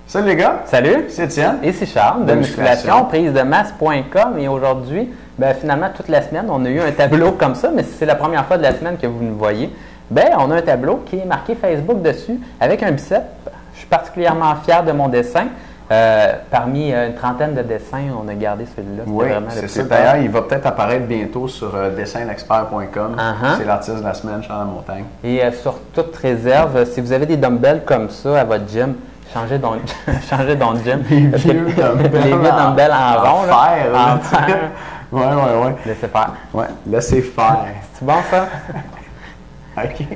Salut les gars! Salut! C'est Étienne. Et c'est Charles de musculation, prise-de-masse.com. Et aujourd'hui, finalement, toute la semaine, on a eu un tableau comme ça, mais si c'est la première fois de la semaine que vous nous voyez, on a un tableau qui est marqué Facebook dessus avec un bicep. Je suis particulièrement fier de mon dessin. Parmi une trentaine de dessins, on a gardé celui-là. Oui, c'est ça. D'ailleurs, il va peut-être apparaître bientôt sur dessinexpert.com. C'est l'artiste de la semaine, Charles Lamontagne. Et sur toute réserve, si vous avez des dumbbells comme ça à votre gym, changez donc de gym. Les vieux dumbbells en rond. En fer. Oui. Laissez faire. Oui, laissez faire. C'est bon ça? OK.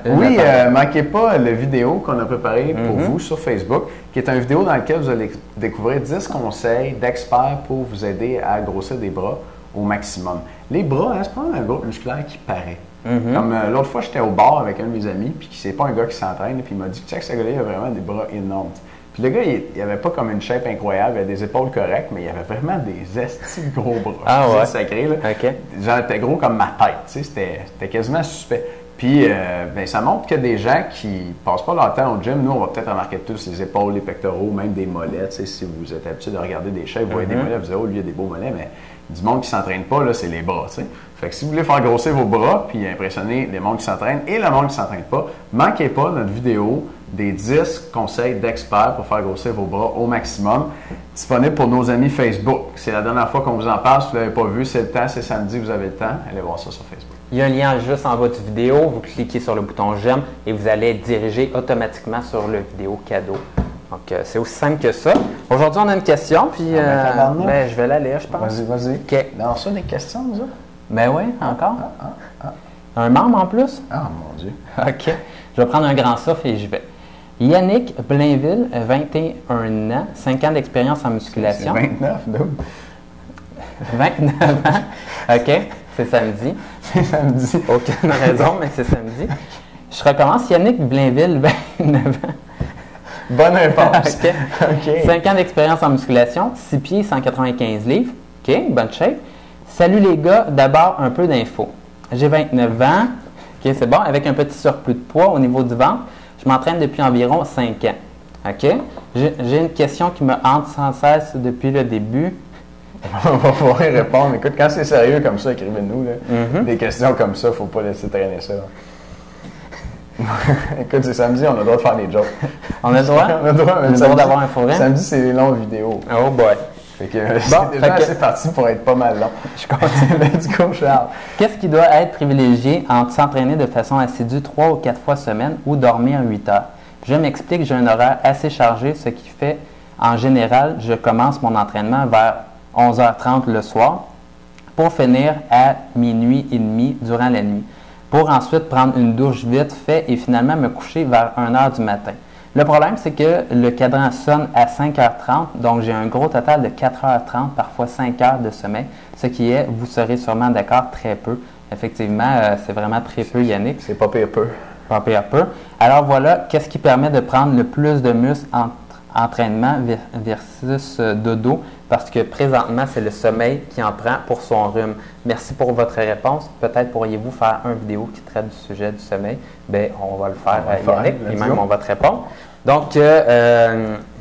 Oui, manquez pas la vidéo qu'on a préparée pour vous sur Facebook, qui est une vidéo dans laquelle vous allez découvrir 10 conseils d'experts pour vous aider à grossir des bras au maximum. Les bras, c'est pas un groupe musculaire qui paraît. Comme l'autre fois, j'étais au bar avec un de mes amis, puis c'est pas un gars qui s'entraîne, puis il m'a dit, check, ce gars-là, il a vraiment des bras énormes. Puis le gars, il avait pas comme une shape incroyable, il avait des épaules correctes, mais il avait vraiment des estis gros bras. Ah ouais? Sacré, là. OK. Genre, était gros comme ma tête, tu sais, c'était quasiment suspect. Puis, ça montre que des gens qui passent pas leur temps au gym, nous, on va peut-être remarquer tous les épaules, les pectoraux, même des mollets. Tu sais, si vous êtes habitué de regarder des chefs, vous voyez des mollets, vous dites, oh, lui, il y a des beaux mollets, mais du monde qui ne s'entraîne pas, là, c'est les bras. Tu sais. Fait que si vous voulez faire grossir vos bras, puis impressionner les mondes qui s'entraînent et le monde qui ne s'entraîne pas, manquez pas notre vidéo des 10 conseils d'experts pour faire grossir vos bras au maximum, disponible pour nos amis Facebook. C'est la dernière fois qu'on vous en parle. Si vous ne l'avez pas vu, c'est le temps, c'est samedi, vous avez le temps. Allez voir ça sur Facebook. Il y a un lien juste en bas de vidéo. Vous cliquez sur le bouton j'aime et vous allez être dirigé automatiquement sur le vidéo cadeau. Donc, c'est aussi simple que ça. Aujourd'hui, on a une question, puis je vais la lire, je pense. Vas-y. OK. On reçoit des questions, nous autres? Ben oui, encore. Un membre en plus? Ah, mon Dieu. OK. Je vais prendre un grand souffle et je vais. Yannick Blainville, 21 ans, 5 ans d'expérience en musculation. C'est 29, donc. 29 ans. OK. C'est samedi. C'est samedi. Aucune raison, mais c'est samedi. Je recommence. Yannick Blainville, 29 ans. Bonne réponse. OK. 5 ans d'expérience en musculation, 6 pieds, 195 livres. OK, bonne shape. Salut les gars, d'abord un peu d'infos. J'ai 29 ans. OK, c'est bon, avec un petit surplus de poids au niveau du ventre. Je m'entraîne depuis environ 5 ans. OK? J'ai une question qui me hante sans cesse depuis le début. On va pouvoir y répondre. Écoute, quand c'est sérieux comme ça, écrivez-nous. Des questions comme ça, il ne faut pas laisser traîner ça. Écoute, c'est samedi, on a le droit de faire des jokes. On a le droit? On a le droit d'avoir un fourré? Samedi, c'est les longues vidéos. Oh boy! Fait que c'est déjà assez parti pour être pas mal long. Je continue. Du coup, Charles. Qu'est-ce qui doit être privilégié entre s'entraîner de façon assidue 3 ou 4 fois semaine ou dormir 8 heures? Je m'explique, j'ai un horaire assez chargé, ce qui fait, en général, je commence mon entraînement vers 11h30 le soir pour finir à minuit et demi durant la nuit, pour ensuite prendre une douche vite fait et finalement me coucher vers 1h du matin. Le problème, c'est que le cadran sonne à 5h30, donc j'ai un gros total de 4h30, parfois 5 heures de sommeil, ce qui est, vous serez sûrement d'accord, très peu. Effectivement, c'est vraiment très peu, Yannick. C'est pas pire peu. Pas pire peu. Alors voilà, qu'est-ce qui permet de prendre le plus de muscles entre entraînement versus dodo? Parce que présentement, c'est le sommeil qui en prend pour son rhume. Merci pour votre réponse. Peut-être pourriez-vous faire une vidéo qui traite du sujet du sommeil. On va le faire, Yannick, et même on va te répondre. Donc, il y a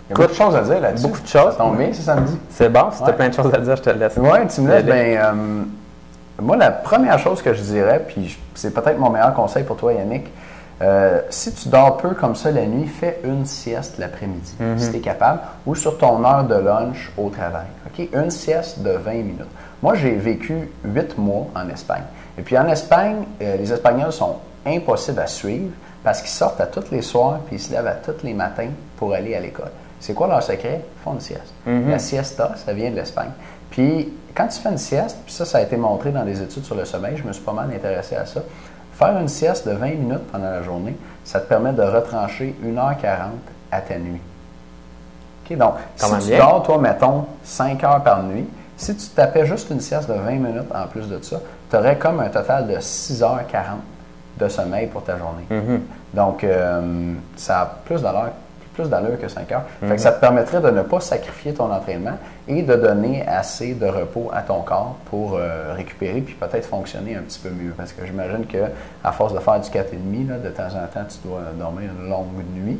beaucoup de choses à dire là-dessus. Beaucoup de choses. Ça tombe bien, c'est samedi. C'est bon. Si tu as plein de choses à dire, je te laisse. Oui, tu me laisses. Moi, la première chose que je dirais, puis c'est peut-être mon meilleur conseil pour toi, Yannick, si tu dors peu comme ça la nuit, fais une sieste l'après-midi, si tu es capable, ou sur ton heure de lunch au travail. Okay? Une sieste de 20 minutes. Moi, j'ai vécu 8 mois en Espagne. Et puis en Espagne, les Espagnols sont impossibles à suivre parce qu'ils sortent à tous les soirs puis ils se lèvent à tous les matins pour aller à l'école. C'est quoi leur secret? Ils font une sieste. La siesta, ça vient de l'Espagne. Puis quand tu fais une sieste, puis ça a été montré dans des études sur le sommeil, je me suis pas mal intéressé à ça. Faire une sieste de 20 minutes pendant la journée, ça te permet de retrancher 1h40 à ta nuit. OK? Donc, si tu dors, toi, mettons, 5 heures par nuit, si tu tapais juste une sieste de 20 minutes en plus de ça, tu aurais comme un total de 6h40 de sommeil pour ta journée. Donc, ça a plus d'allure que 5 heures. Fait que ça te permettrait de ne pas sacrifier ton entraînement et de donner assez de repos à ton corps pour récupérer puis peut-être fonctionner un petit peu mieux. Parce que j'imagine qu'à force de faire du 4,5, de temps en temps, tu dois dormir une longue nuit.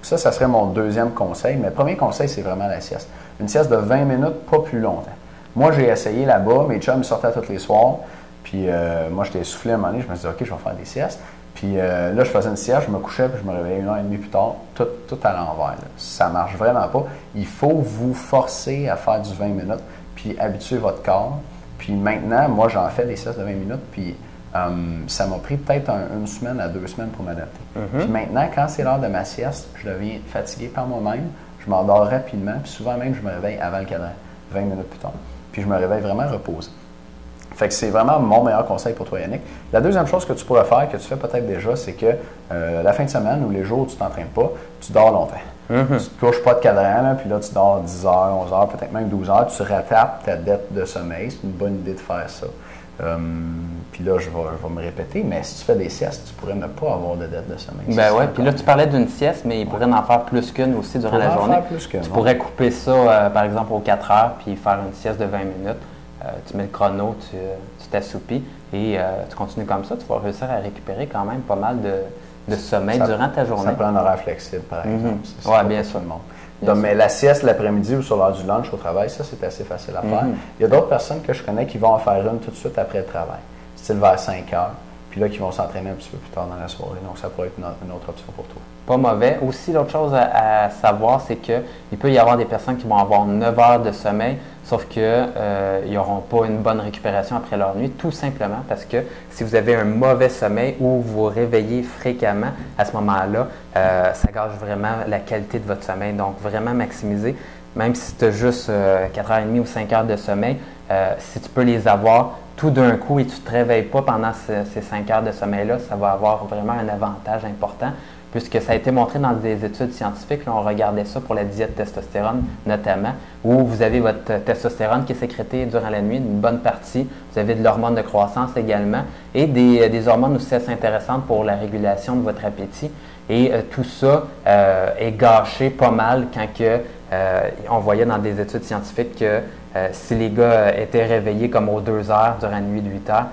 Ça serait mon deuxième conseil. Mais le premier conseil, c'est vraiment la sieste. Une sieste de 20 minutes, pas plus longtemps. Moi, j'ai essayé là-bas. Mes chums sortaient tous les soirs. Puis moi, j'étais essoufflé à un moment donné. Je me suis dit, OK, je vais faire des siestes. Puis là, je faisais une sieste, je me couchais, puis je me réveillais 1 heure et demie plus tard, tout à l'envers. Là. Ça marche vraiment pas. Il faut vous forcer à faire du 20 minutes, puis habituer votre corps. Puis maintenant, moi, j'en fais des siestes de 20 minutes, puis ça m'a pris peut-être 1 semaine à 2 semaines pour m'adapter. Puis maintenant, quand c'est l'heure de ma sieste, je deviens fatigué par moi-même, je m'endors rapidement, puis souvent même, je me réveille avant le cadran, 20 minutes plus tard. Puis je me réveille vraiment reposé. Fait que c'est vraiment mon meilleur conseil pour toi, Yannick. La deuxième chose que tu pourrais faire, que tu fais peut-être déjà, c'est que la fin de semaine ou les jours où tu ne t'entraînes pas, tu dors longtemps. Tu ne te couches pas de cadran, là, puis là, tu dors 10 heures, 11 heures, peut-être même 12 heures. Tu rattrapes ta dette de sommeil. C'est une bonne idée de faire ça. Puis là, je vais me répéter, mais si tu fais des siestes, tu pourrais ne pas avoir de dette de sommeil. Ben oui, puis là, tu parlais d'une sieste, mais il pourrait en faire plus qu'une aussi durant la journée. Tu pourrais couper ça, par exemple, aux 4 heures, puis faire une sieste de 20 minutes. Tu mets le chrono, tu t'assoupis et tu continues comme ça. Tu vas réussir à récupérer quand même pas mal de sommeil durant ta journée. Ça prend un horaire flexible, par exemple. Oui, bien sûr. Donc, mais la sieste l'après-midi ou sur l'heure du lunch au travail, ça, c'est assez facile à faire. Il y a d'autres personnes que je connais qui vont en faire une tout de suite après le travail, style vers 5 heures, puis là, qui vont s'entraîner un petit peu plus tard dans la soirée. Donc, ça pourrait être une autre option pour toi. Pas mauvais. Aussi, l'autre chose à savoir, c'est qu'il peut y avoir des personnes qui vont avoir 9 heures de sommeil, sauf qu'ils n'auront pas une bonne récupération après leur nuit, tout simplement parce que si vous avez un mauvais sommeil ou vous vous réveillez fréquemment, à ce moment-là, ça gâche vraiment la qualité de votre sommeil. Donc, vraiment maximiser. Même si tu as juste 4h30 ou 5 heures de sommeil, si tu peux les avoir tout d'un coup et tu ne te réveilles pas pendant ces 5 heures de sommeil-là, ça va avoir vraiment un avantage important, puisque ça a été montré dans des études scientifiques. Là, on regardait ça pour la diète testostérone notamment, où vous avez votre testostérone qui est sécrétée durant la nuit, une bonne partie. Vous avez de l'hormone de croissance également et des hormones aussi assez intéressantes pour la régulation de votre appétit. Et tout ça est gâché pas mal quand on voyait dans des études scientifiques que si les gars étaient réveillés comme aux 2 heures durant une nuit de 8 heures,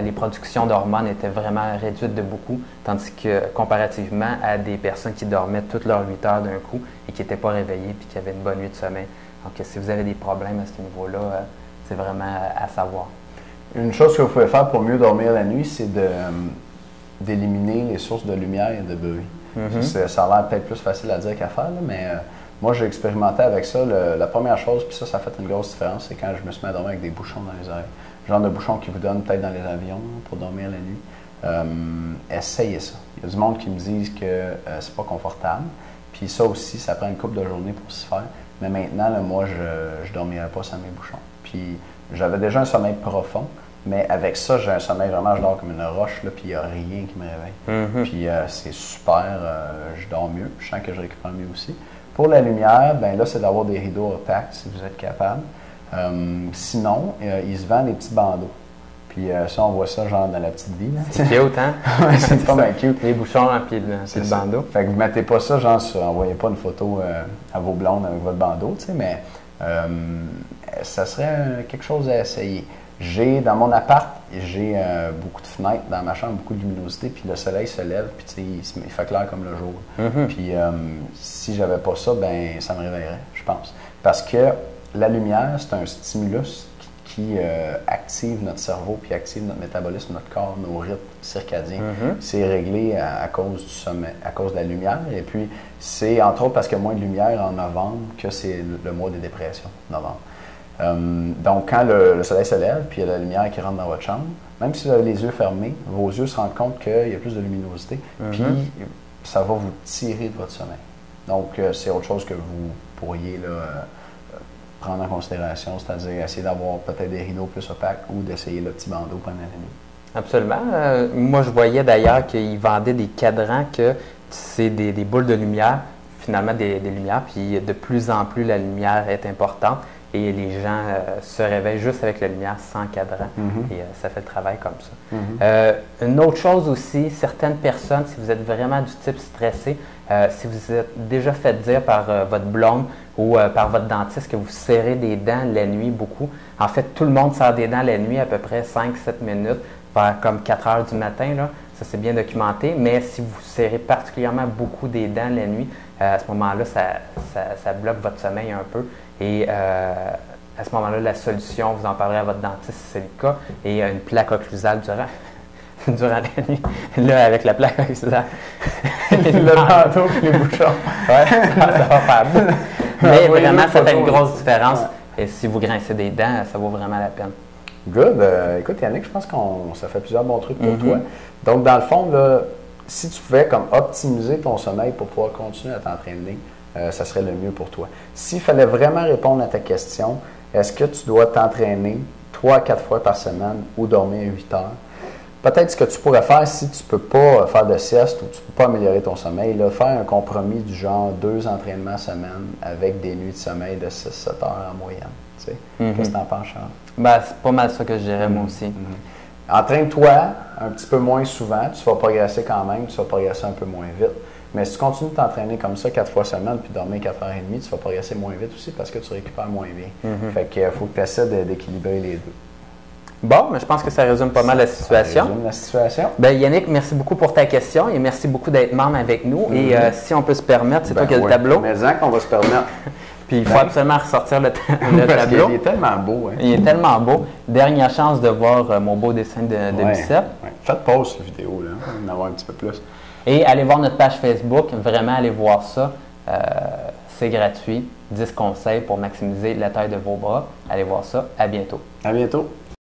les productions d'hormones étaient vraiment réduites de beaucoup, tandis que comparativement à des personnes qui dormaient toutes leurs 8 heures d'un coup et qui n'étaient pas réveillées et qui avaient une bonne nuit de sommeil. Donc, si vous avez des problèmes à ce niveau-là, c'est vraiment à savoir. Une chose que vous pouvez faire pour mieux dormir la nuit, c'est d'éliminer les sources de lumière et de bruit. Ça a l'air peut-être plus facile à dire qu'à faire, là, mais moi, j'ai expérimenté avec ça. La première chose, puis ça fait une grosse différence, c'est quand je me suis mis à dormir avec des bouchons dans les oreilles. Genre de bouchons qui vous donnent peut-être dans les avions pour dormir la nuit. Essayez ça. Il y a du monde qui me disent que c'est pas confortable. Puis ça aussi, ça prend une couple de journées pour s'y faire. Mais maintenant, là, moi, je dormirais pas sans mes bouchons. Puis j'avais déjà un sommeil profond, mais avec ça, j'ai un sommeil vraiment, je dors comme une roche, là, puis il n'y a rien qui me réveille. Puis c'est super, je dors mieux. Je sens que je récupère mieux aussi. Pour la lumière, ben là, c'est d'avoir des rideaux opaques si vous êtes capable. Sinon, il se vend des petits bandeaux. Puis ça, on voit ça genre dans la petite vie. C'est cute, hein? Ouais, c'est pas mal cute. Les bouchons puis le bandeau. Fait que vous mettez pas ça, genre, envoyez pas une photo à vos blondes avec votre bandeau, tu sais, mais ça serait quelque chose à essayer. Dans mon appart, j'ai beaucoup de fenêtres dans ma chambre, beaucoup de luminosité, puis le soleil se lève, puis il fait clair comme le jour. Puis si j'avais pas ça, ben ça me réveillerait, je pense. Parce que la lumière, c'est un stimulus qui active notre cerveau, puis active notre métabolisme, notre corps, nos rythmes circadiens. C'est réglé à cause du sommeil, à cause de la lumière, et puis c'est entre autres parce qu'il y a moins de lumière en novembre que c'est le mois des dépressions, novembre. Donc, quand le soleil se lève, puis il y a la lumière qui rentre dans votre chambre, même si vous avez les yeux fermés, vos yeux se rendent compte qu'il y a plus de luminosité, puis ça va vous tirer de votre sommeil. Donc, c'est autre chose que vous pourriez là, prendre en considération, c'est-à-dire essayer d'avoir peut-être des rideaux plus opaques ou d'essayer le petit bandeau pendant la nuit. Absolument. Moi, je voyais d'ailleurs qu'ils vendaient des cadrans que c'est des boules de lumière, finalement des lumières, puis de plus en plus la lumière est importante. Et les gens se réveillent juste avec la lumière sans cadran et ça fait le travail comme ça. Une autre chose aussi, certaines personnes, si vous êtes vraiment du type stressé, si vous êtes déjà fait dire par votre blonde ou par votre dentiste que vous serrez des dents la nuit beaucoup, en fait, tout le monde serre des dents la nuit à peu près 5-7 minutes, vers comme 4 heures du matin, là, Ça, c'est bien documenté. Mais si vous serrez particulièrement beaucoup des dents la nuit, à ce moment-là, ça bloque votre sommeil un peu. Et à ce moment-là, la solution, vous en parlerez à votre dentiste si c'est le cas, et une plaque occlusale durant la nuit. Là, avec la plaque occlusale. Le manteau et les bouchons. Ouais, ça va faire beau. Mais vraiment, ça fait une grosse différence. Ouais. Et si vous grincez des dents, ça vaut vraiment la peine. Good. Écoute, Yannick, je pense ça fait plusieurs bons trucs pour toi. Donc, dans le fond, là, si tu pouvais comme optimiser ton sommeil pour pouvoir continuer à t'entraîner, ça serait le mieux pour toi. S'il fallait vraiment répondre à ta question, est-ce que tu dois t'entraîner 3 à 4 fois par semaine ou dormir 8 heures? Peut-être ce que tu pourrais faire si tu ne peux pas faire de sieste ou tu ne peux pas améliorer ton sommeil, là, faire un compromis du genre 2 entraînements semaine avec des nuits de sommeil de 6-7 heures en moyenne. Tu sais. Qu'est-ce que tu en penses, Charles? Ben, c'est pas mal ça que je dirais moi aussi. Entraîne-toi un petit peu moins souvent, tu vas progresser quand même, tu vas progresser un peu moins vite. Mais si tu continues de t'entraîner comme ça 4 fois semaine puis dormir 4h30, tu vas progresser moins vite aussi parce que tu récupères moins bien. Fait qu'il faut que tu essaies d'équilibrer les deux. Bon, mais je pense que ça résume pas mal la situation. Ça résume la situation. Ben, Yannick, merci beaucoup pour ta question et merci beaucoup d'être membre avec nous. Et si on peut se permettre, c'est toi qui as le tableau. Mais qu'on va se permettre. Puis il faut absolument ressortir le tableau. Il est tellement beau. Hein? Il est tellement beau. Dernière chance de voir mon beau dessin de biceps. Ouais. Faites pause cette vidéo, là. On va en avoir un petit peu plus. Et allez voir notre page Facebook. Vraiment, allez voir ça. C'est gratuit. 10 conseils pour maximiser la taille de vos bras. Allez voir ça. À bientôt. À bientôt.